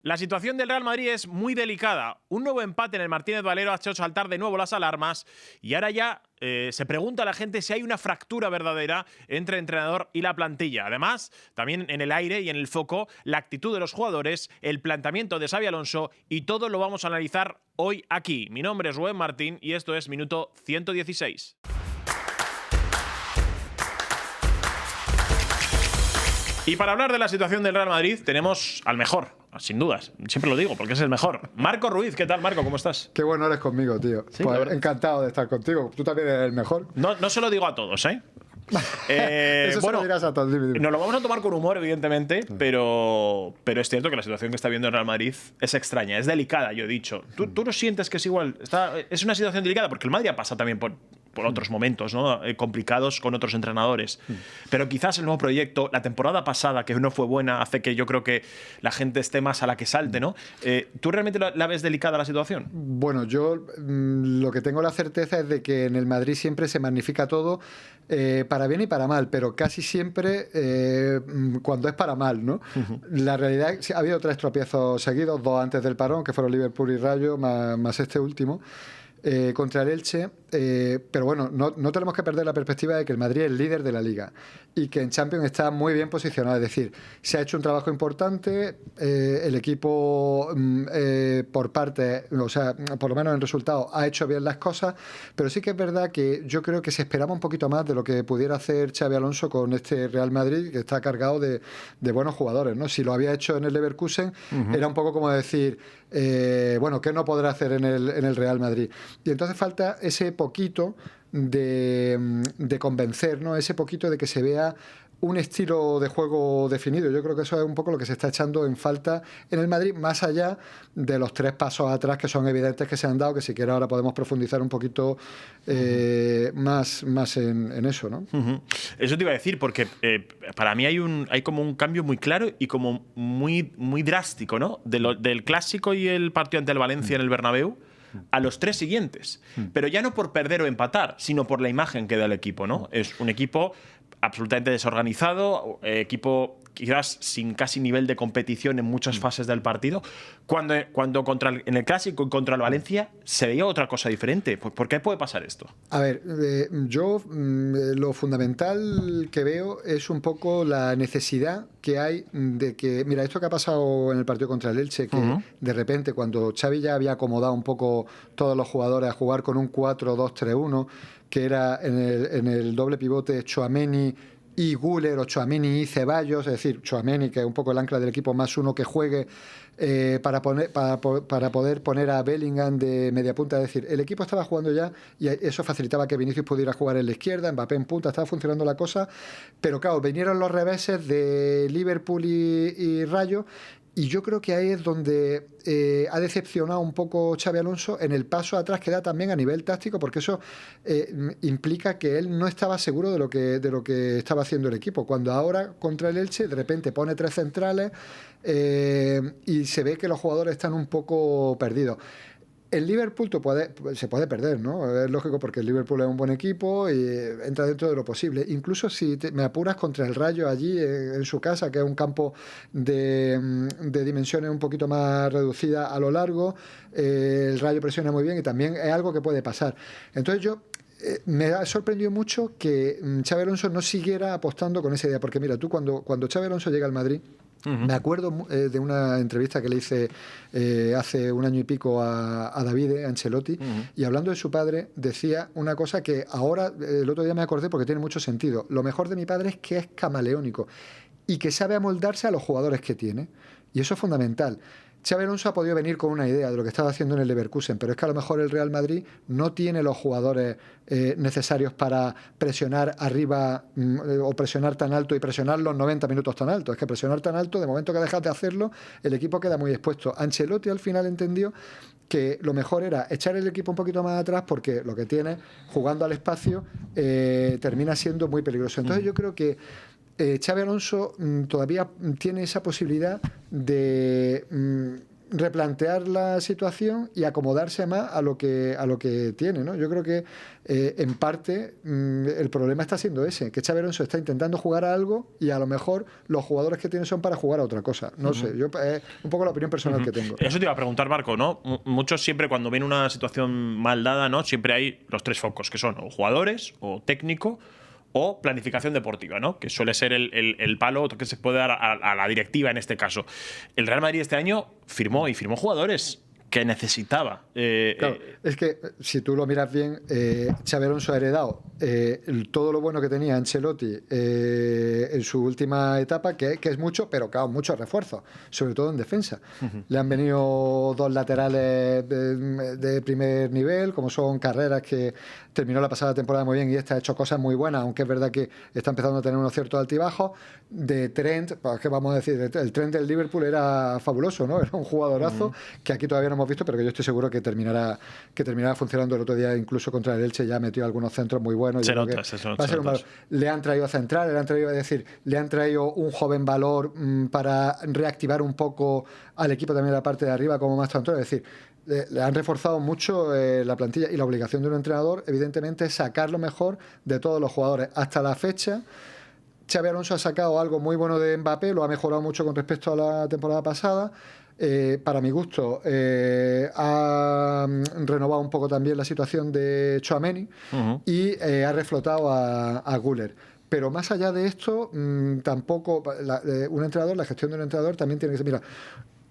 La situación del Real Madrid es muy delicada. Un nuevo empate en el Martínez Valero ha hecho saltar de nuevo las alarmas y ahora ya se pregunta a la gente si hay una fractura verdadera entre el entrenador y la plantilla. Además, también en el aire y en el foco, la actitud de los jugadores, el planteamiento de Xabi Alonso y todo lo vamos a analizar hoy aquí. Mi nombre es Rubén Martín y esto es Minuto 116. Y para hablar de la situación del Real Madrid tenemos al mejor, sin dudas. Siempre lo digo porque es el mejor. Marco Ruiz, ¿qué tal, Marco? ¿Cómo estás? Qué bueno eres conmigo, tío. Sí, pues encantado de estar contigo. Tú también eres el mejor. No se lo digo a todos, ¿eh? Eso se lo dirás a todos. Dime. Nos lo vamos a tomar con humor, evidentemente, pero es cierto que la situación que está viendo el Real Madrid es extraña, es delicada, yo he dicho. ¿Tú no sientes que es igual? Es una situación delicada porque el Madrid ha pasado también por otros momentos, ¿no? Complicados con otros entrenadores. Pero quizás el nuevo proyecto, la temporada pasada, que no fue buena, hace que yo creo que la gente esté más a la que salte, ¿no? ¿Tú realmente la ves delicada la situación? Bueno, yo lo que tengo la certeza es de que en el Madrid siempre se magnifica todo para bien y para mal, pero casi siempre cuando es para mal, ¿no? La realidad es que ha habido 3 tropiezos seguidos, 2 antes del parón, que fueron Liverpool y Rayo, más este último. Contra el Elche, pero bueno, no tenemos que perder la perspectiva de que el Madrid es el líder de la Liga y que en Champions está muy bien posicionado, es decir, se ha hecho un trabajo importante, el equipo por parte, o sea, por lo menos en resultado ha hecho bien las cosas, pero sí que es verdad que yo creo que se esperaba un poquito más de lo que pudiera hacer Xabi Alonso con este Real Madrid, que está cargado de buenos jugadores, ¿no? Si lo había hecho en el Leverkusen, era un poco como decir, bueno, ¿qué no podrá hacer en el Real Madrid? Y entonces falta ese poquito de convencer, ¿no? Ese poquito de que se vea un estilo de juego definido. Yo creo que eso es un poco lo que se está echando en falta en el Madrid, más allá de los 3 pasos atrás que son evidentes que se han dado, que si quieres ahora podemos profundizar un poquito más en eso, ¿no? Eso te iba a decir, porque para mí hay como un cambio muy claro y como muy drástico, ¿no? Del clásico y el partido ante el Valencia en el Bernabéu a los 3 siguientes. Pero ya no por perder o empatar, sino por la imagen que da el equipo, ¿no? Es un equipo absolutamente desorganizado, equipo quizás sin casi nivel de competición en muchas fases del partido. Cuando en el Clásico contra el Valencia se veía otra cosa diferente. ¿Por qué puede pasar esto? A ver, yo lo fundamental que veo es un poco la necesidad que hay de que... Mira, esto que ha pasado en el partido contra el Elche, que de repente cuando Xavi ya había acomodado un poco todos los jugadores a jugar con un 4-2-3-1, que era en el doble pivote Tchouaméni y Güler, o Tchouaméni y Ceballos, es decir, Tchouaméni, que es un poco el ancla del equipo, más uno que juegue para poder poner a Bellingham de media punta. Es decir, el equipo estaba jugando ya y eso facilitaba que Vinicius pudiera jugar en la izquierda, Mbappé en punta, estaba funcionando la cosa, pero claro, vinieron los reveses de Liverpool y Rayo. Y yo creo que ahí es donde ha decepcionado un poco Xabi Alonso en el paso atrás que da también a nivel táctico, porque eso implica que él no estaba seguro de lo que estaba haciendo el equipo. Cuando ahora contra el Elche de repente pone 3 centrales y se ve que los jugadores están un poco perdidos. El Liverpool se puede perder, ¿no? Es lógico porque el Liverpool es un buen equipo y entra dentro de lo posible. Incluso si me apuras contra el Rayo allí en su casa, que es un campo de dimensiones un poquito más reducidas a lo largo, el Rayo presiona muy bien y también es algo que puede pasar. Entonces me ha sorprendido mucho que Xabi Alonso no siguiera apostando con esa idea, porque mira, tú cuando Xabi Alonso llega al Madrid, me acuerdo de una entrevista que le hice hace un año y pico a Davide Ancelotti, y hablando de su padre decía una cosa que ahora, el otro día me acordé porque tiene mucho sentido. Lo mejor de mi padre es que es camaleónico y que sabe amoldarse a los jugadores que tiene, y eso es fundamental. Xabi Alonso ha podido venir con una idea de lo que estaba haciendo en el Leverkusen, pero es que a lo mejor el Real Madrid no tiene los jugadores necesarios para presionar arriba o presionar tan alto y presionar los 90 minutos tan alto. Es que presionar tan alto, de momento que dejas de hacerlo, el equipo queda muy expuesto. Ancelotti al final entendió que lo mejor era echar el equipo un poquito más atrás porque lo que tiene, jugando al espacio, termina siendo muy peligroso. Entonces yo creo que Xabi Alonso todavía tiene esa posibilidad de replantear la situación y acomodarse más a lo que tiene, ¿no? Yo creo que en parte el problema está siendo ese, que Xabi Alonso está intentando jugar a algo y a lo mejor los jugadores que tiene son para jugar a otra cosa. No sé, yo un poco la opinión personal que tengo. Eso te iba a preguntar, Marco, ¿no? Muchos siempre cuando ven una situación mal dada, ¿no? Siempre hay los tres focos, que son o jugadores, o técnico, o planificación deportiva, ¿no? Que suele ser el palo que se puede dar a la directiva en este caso. El Real Madrid este año firmó jugadores que necesitaba. Claro, es que si tú lo miras bien, Xabi Alonso ha heredado todo lo bueno que tenía Ancelotti en su última etapa, que es mucho, pero claro, muchos refuerzos, sobre todo en defensa. Le han venido dos laterales de primer nivel, como son Carreras, que terminó la pasada temporada muy bien y esta ha hecho cosas muy buenas, aunque es verdad que está empezando a tener unos ciertos altibajos. De Trent, pues, ¿qué vamos a decir? El Trent del Liverpool era fabuloso, ¿no? Era un jugadorazo que aquí todavía no hemos visto, pero que yo estoy seguro que terminará funcionando. El otro día incluso contra el Elche ya metió algunos centros muy buenos. Se nota. Le han traído a central, le han traído un joven valor para reactivar un poco al equipo también la parte de arriba como más tanto. Es decir, le han reforzado mucho la plantilla, y la obligación de un entrenador evidentemente es sacar lo mejor de todos los jugadores. Hasta la fecha Xabi Alonso ha sacado algo muy bueno de Mbappé, lo ha mejorado mucho con respecto a la temporada pasada. Para mi gusto, ha renovado un poco también la situación de Tchouaméni y ha reflotado a Güler. Pero más allá de esto, tampoco la gestión de un entrenador también tiene que ser. Mira,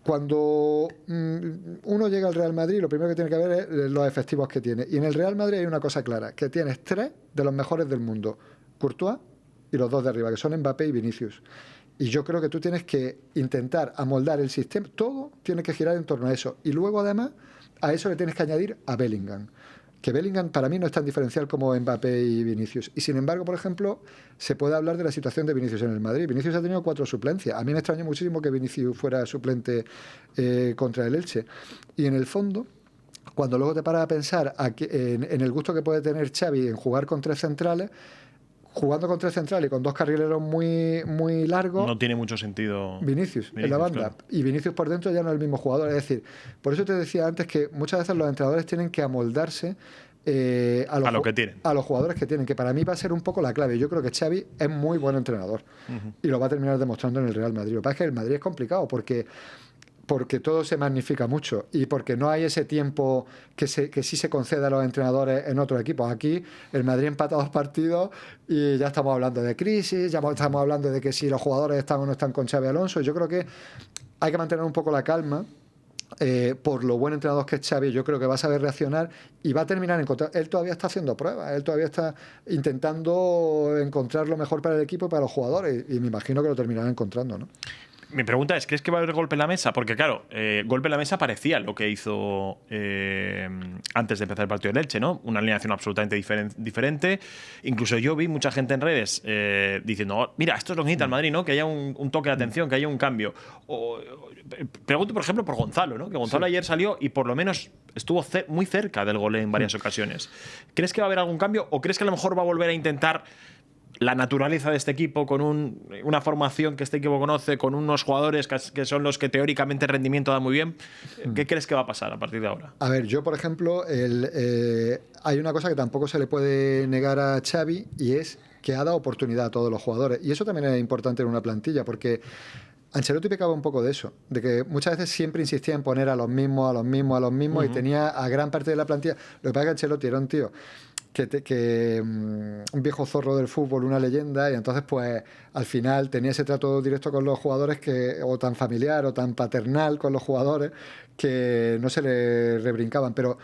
cuando uno llega al Real Madrid, lo primero que tiene que ver es los efectivos que tiene. Y en el Real Madrid hay una cosa clara, que tienes 3 de los mejores del mundo: Courtois y los 2 de arriba, que son Mbappé y Vinicius. Y yo creo que tú tienes que intentar amoldar el sistema, todo tiene que girar en torno a eso. Y luego, además, a eso le tienes que añadir a Bellingham. Que Bellingham para mí no es tan diferencial como Mbappé y Vinicius. Y sin embargo, por ejemplo, se puede hablar de la situación de Vinicius en el Madrid. Vinicius ha tenido 4 suplencias. A mí me extrañó muchísimo que Vinicius fuera suplente contra el Elche. Y en el fondo, cuando luego te paras a pensar en el gusto que puede tener Xavi en jugar con 3 centrales, jugando con 3 centrales y con 2 carrileros muy largos. No tiene mucho sentido. Vinicius en la banda. Claro. Y Vinicius por dentro ya no es el mismo jugador. Es decir, por eso te decía antes que muchas veces los entrenadores tienen que amoldarse a los jugadores que tienen, que para mí va a ser un poco la clave. Yo creo que Xavi es muy buen entrenador y lo va a terminar demostrando en el Real Madrid. Lo que pasa es que el Madrid es complicado porque todo se magnifica mucho y porque no hay ese tiempo que sí se concede a los entrenadores en otros equipos. Aquí el Madrid empata 2 partidos y ya estamos hablando de crisis, ya estamos hablando de que si los jugadores están o no están con Xabi Alonso. Yo creo que hay que mantener un poco la calma. Por lo buen entrenador que es Xavi, yo creo que va a saber reaccionar y va a terminar encontrando. Él todavía está haciendo pruebas, él todavía está intentando encontrar lo mejor para el equipo y para los jugadores, y me imagino que lo terminará encontrando, ¿no? Mi pregunta es, ¿crees que va a haber golpe en la mesa? Porque claro, golpe en la mesa parecía lo que hizo antes de empezar el partido del Elche, ¿no? Una alineación absolutamente diferente. Incluso yo vi mucha gente en redes diciendo, oh, mira, esto es lo que necesita el Madrid, ¿no? Que haya un toque de atención, que haya un cambio. Pregunto, por ejemplo, por Gonzalo, ¿no? Que Gonzalo ayer salió y por lo menos estuvo muy cerca del gol en varias ocasiones. ¿Crees que va a haber algún cambio o crees que a lo mejor va a volver a intentar la naturaleza de este equipo, con una formación que este equipo conoce, con unos jugadores que son los que teóricamente el rendimiento da muy bien? ¿Qué crees que va a pasar a partir de ahora? A ver, yo, por ejemplo, hay una cosa que tampoco se le puede negar a Xavi, y es que ha dado oportunidad a todos los jugadores. Y eso también es importante en una plantilla, porque Ancelotti pecaba un poco de eso, de que muchas veces siempre insistía en poner a los mismos, y tenía a gran parte de la plantilla. Lo que pasa es que Ancelotti era un tío un viejo zorro del fútbol, una leyenda, y entonces pues al final tenía ese trato directo con los jugadores, o tan familiar o tan paternal con los jugadores, que no se le rebrincaban. Pero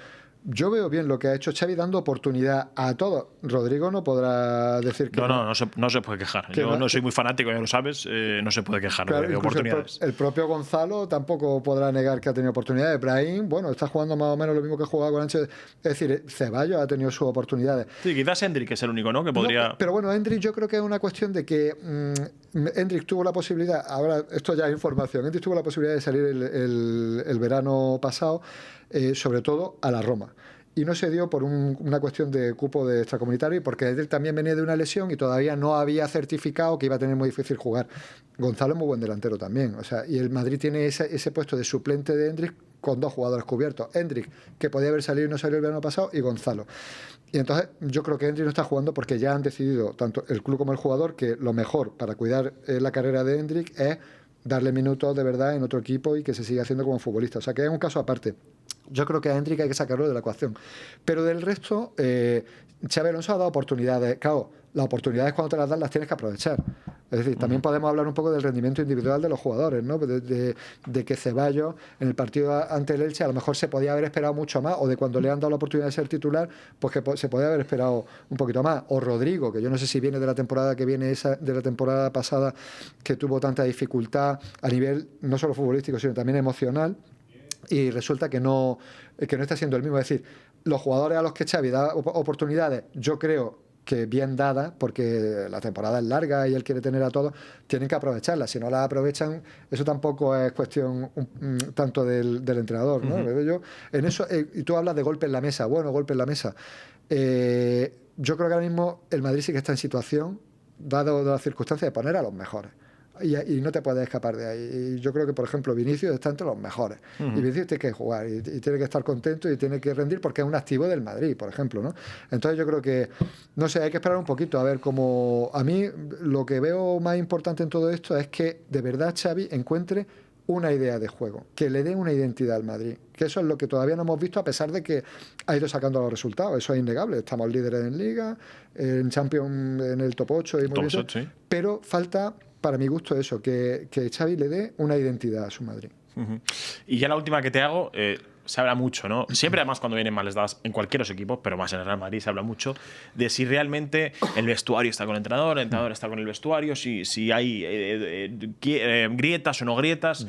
yo veo bien lo que ha hecho Xavi, dando oportunidad a todos. Rodrigo no podrá decir que no se puede quejar. Yo no soy muy fanático, ya lo sabes, no se puede quejar, claro, de oportunidades. El propio Gonzalo tampoco podrá negar que ha tenido oportunidades. Brahim, bueno, está jugando más o menos lo mismo que jugaba con Ancelotti. Es decir, Ceballos ha tenido sus oportunidades. Sí, quizás Endrick es el único, ¿no? Que podría. No, pero bueno, Endrick yo creo que es una cuestión de que Endrick tuvo la posibilidad, ahora esto ya es información, Endrick tuvo la posibilidad de salir el verano pasado, sobre todo a la Roma. y no se dio por una cuestión de cupo de extracomunitario y porque él también venía de una lesión y todavía no había certificado que iba a tener muy difícil jugar. Gonzalo es muy buen delantero también, o sea, y el Madrid tiene ese puesto de suplente de Hendrik con 2 jugadores cubiertos. Hendrik, que podía haber salido y no salió el verano pasado, y Gonzalo. Y entonces yo creo que Hendrik no está jugando porque ya han decidido, tanto el club como el jugador, que lo mejor para cuidar la carrera de Hendrik es darle minutos de verdad en otro equipo y que se siga haciendo como futbolista. O sea, que es un caso aparte. Yo creo que a Hendrik hay que sacarlo de la ecuación. Pero del resto, Xabi Alonso ha dado oportunidades. Claro, las oportunidades cuando te las dan las tienes que aprovechar. Es decir, también podemos hablar un poco del rendimiento individual de los jugadores, ¿no? De que Ceballos en el partido ante el Elche a lo mejor se podía haber esperado mucho más, o de cuando le han dado la oportunidad de ser titular, pues que se podía haber esperado un poquito más. O Rodrigo, que yo no sé si viene de la temporada que viene de la temporada pasada, que tuvo tanta dificultad a nivel no solo futbolístico, sino también emocional, y resulta que no está siendo el mismo. Es decir, los jugadores a los que Xavi da oportunidades, yo creo que bien dadas, porque la temporada es larga y él quiere tener a todos, tienen que aprovecharlas. Si no las aprovechan, eso tampoco es cuestión tanto del entrenador, ¿no? Yo, en eso, y tú hablas de golpe en la mesa. Bueno, golpe en la mesa. Yo creo que ahora mismo el Madrid sí que está en situación, dado las circunstancias, de poner a los mejores. Y no te puedes escapar de ahí. Y yo creo que, por ejemplo, Vinicius está entre los mejores. Y Vinicius tiene que jugar y tiene que estar contento y tiene que rendir porque es un activo del Madrid, por ejemplo, ¿no? Entonces yo creo que, no sé, hay que esperar un poquito a ver cómo... A mí lo que veo más importante en todo esto es que de verdad Xavi encuentre una idea de juego, que le dé una identidad al Madrid, que eso es lo que todavía no hemos visto a pesar de que ha ido sacando los resultados. Eso es innegable, estamos líderes en Liga, en Champions en el top 8 y muy bien, sí. Pero falta, para mi gusto, eso, que Xavi le dé una identidad a su Madrid. Y ya la última que te hago, se habla mucho, ¿no? Siempre, además, cuando vienen males dadas en cualquier otro equipo, pero más en el Real Madrid, se habla mucho de si realmente el vestuario está con el entrenador está con el vestuario, si hay grietas o no grietas.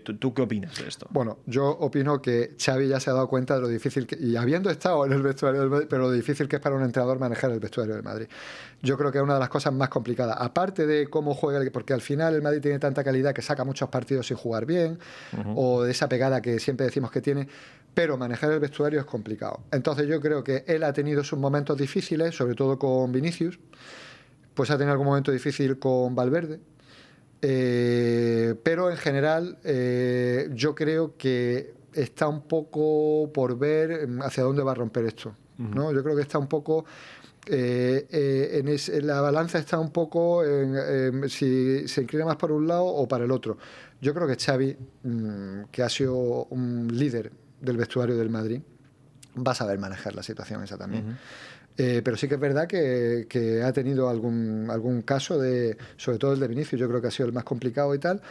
¿Tú qué opinas de esto? Bueno, yo opino que Xavi ya se ha dado cuenta de lo difícil y habiendo estado en el vestuario del Madrid, pero lo difícil que es para un entrenador manejar el vestuario del Madrid. Yo creo que es una de las cosas más complicadas, aparte de cómo juega, porque al final el Madrid tiene tanta calidad que saca muchos partidos sin jugar bien, o de esa pegada que siempre decimos que tiene, pero manejar el vestuario es complicado. Entonces yo creo que él ha tenido sus momentos difíciles, sobre todo con Vinicius, pues ha tenido algún momento difícil con Valverde, pero en general yo creo que está un poco por ver hacia dónde va a romper esto, ¿no? Yo creo que está un poco... la balanza está un poco en si se inclina más por un lado o para el otro. Yo creo que Xavi, que ha sido un líder del vestuario del Madrid, va a saber manejar la situación esa también. Pero sí que es verdad que ha tenido algún caso, sobre todo el de Vinicius, yo creo que ha sido el más complicado y tal,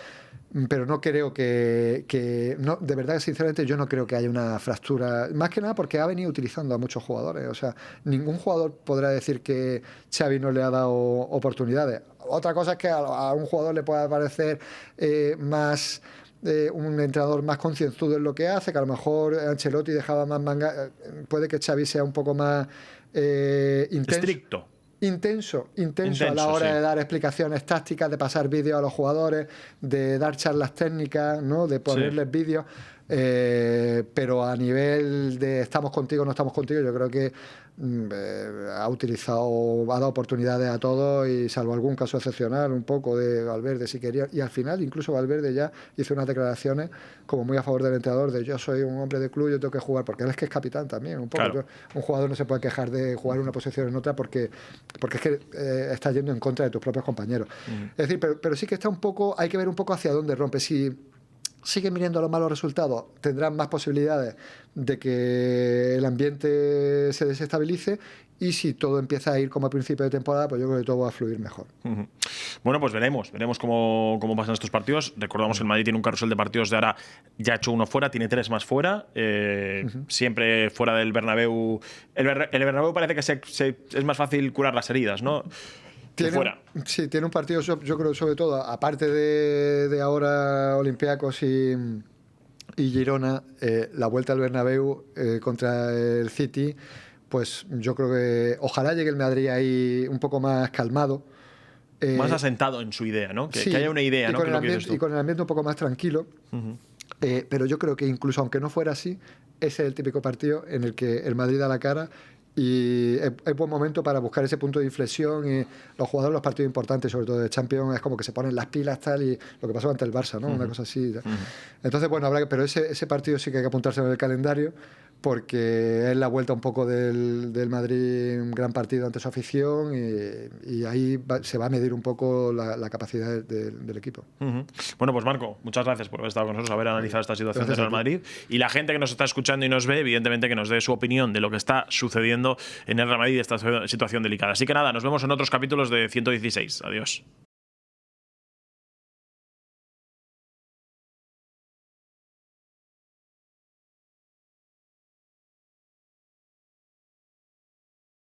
pero no creo que no, de verdad, sinceramente, yo no creo que haya una fractura, más que nada porque ha venido utilizando a muchos jugadores. O sea, ningún jugador podrá decir que Xavi no le ha dado oportunidades. Otra cosa es que a un jugador le pueda parecer más... un entrenador más concienzudo en lo que hace, que a lo mejor Ancelotti dejaba más manga, puede que Xavi sea un poco más estricto. Intenso a la hora de dar explicaciones tácticas, de pasar vídeos a los jugadores, de dar charlas técnicas, ¿no? De ponerles vídeos, pero a nivel de estamos contigo, no estamos contigo, yo creo que ha dado oportunidades a todos y salvo algún caso excepcional un poco de Valverde si quería, y al final incluso Valverde ya hizo unas declaraciones como muy a favor del entrenador de yo soy un hombre de club, yo tengo que jugar, porque él es que es capitán también un poco. Claro. Un jugador no se puede quejar de jugar en una posición en otra porque es que está yendo en contra de tus propios compañeros. Es decir, pero sí que está un poco, hay que ver un poco hacia dónde rompe. Si siguen viniendo los malos resultados, tendrán más posibilidades de que el ambiente se desestabilice, y si todo empieza a ir como a principio de temporada, pues yo creo que todo va a fluir mejor. Bueno, pues veremos cómo pasan estos partidos. Recordamos que el Madrid tiene un carrusel de partidos de ahora, ya ha hecho uno fuera, tiene 3 más fuera, siempre fuera del Bernabéu. El Bernabéu parece que es más fácil curar las heridas, ¿no? Sí, tiene un partido, yo creo, sobre todo, aparte de ahora Olympiacos y Girona, la vuelta al Bernabéu contra el City, pues yo creo que ojalá llegue el Madrid ahí un poco más calmado. Más asentado en su idea, ¿no? Que haya una idea, ¿no? Y con el ambiente un poco más tranquilo. Pero yo creo que incluso aunque no fuera así, ese es el típico partido en el que el Madrid da la cara y es buen momento para buscar ese punto de inflexión. Y los jugadores, los partidos importantes, sobre todo de Champions, es como que se ponen las pilas tal, y lo que pasó ante el Barça, ¿no? Una cosa así. Entonces, bueno, pero ese partido sí que hay que apuntarse en el calendario, porque es la vuelta un poco del Madrid, un gran partido ante su afición, y ahí se va a medir un poco la capacidad del equipo. Bueno, pues Marco, muchas gracias por haber estado con nosotros, haber analizado esta situación del Real Madrid. Y la gente que nos está escuchando y nos ve, evidentemente que nos dé su opinión de lo que está sucediendo en el Real Madrid, esta situación delicada. Así que nada, nos vemos en otros capítulos de 116. Adiós.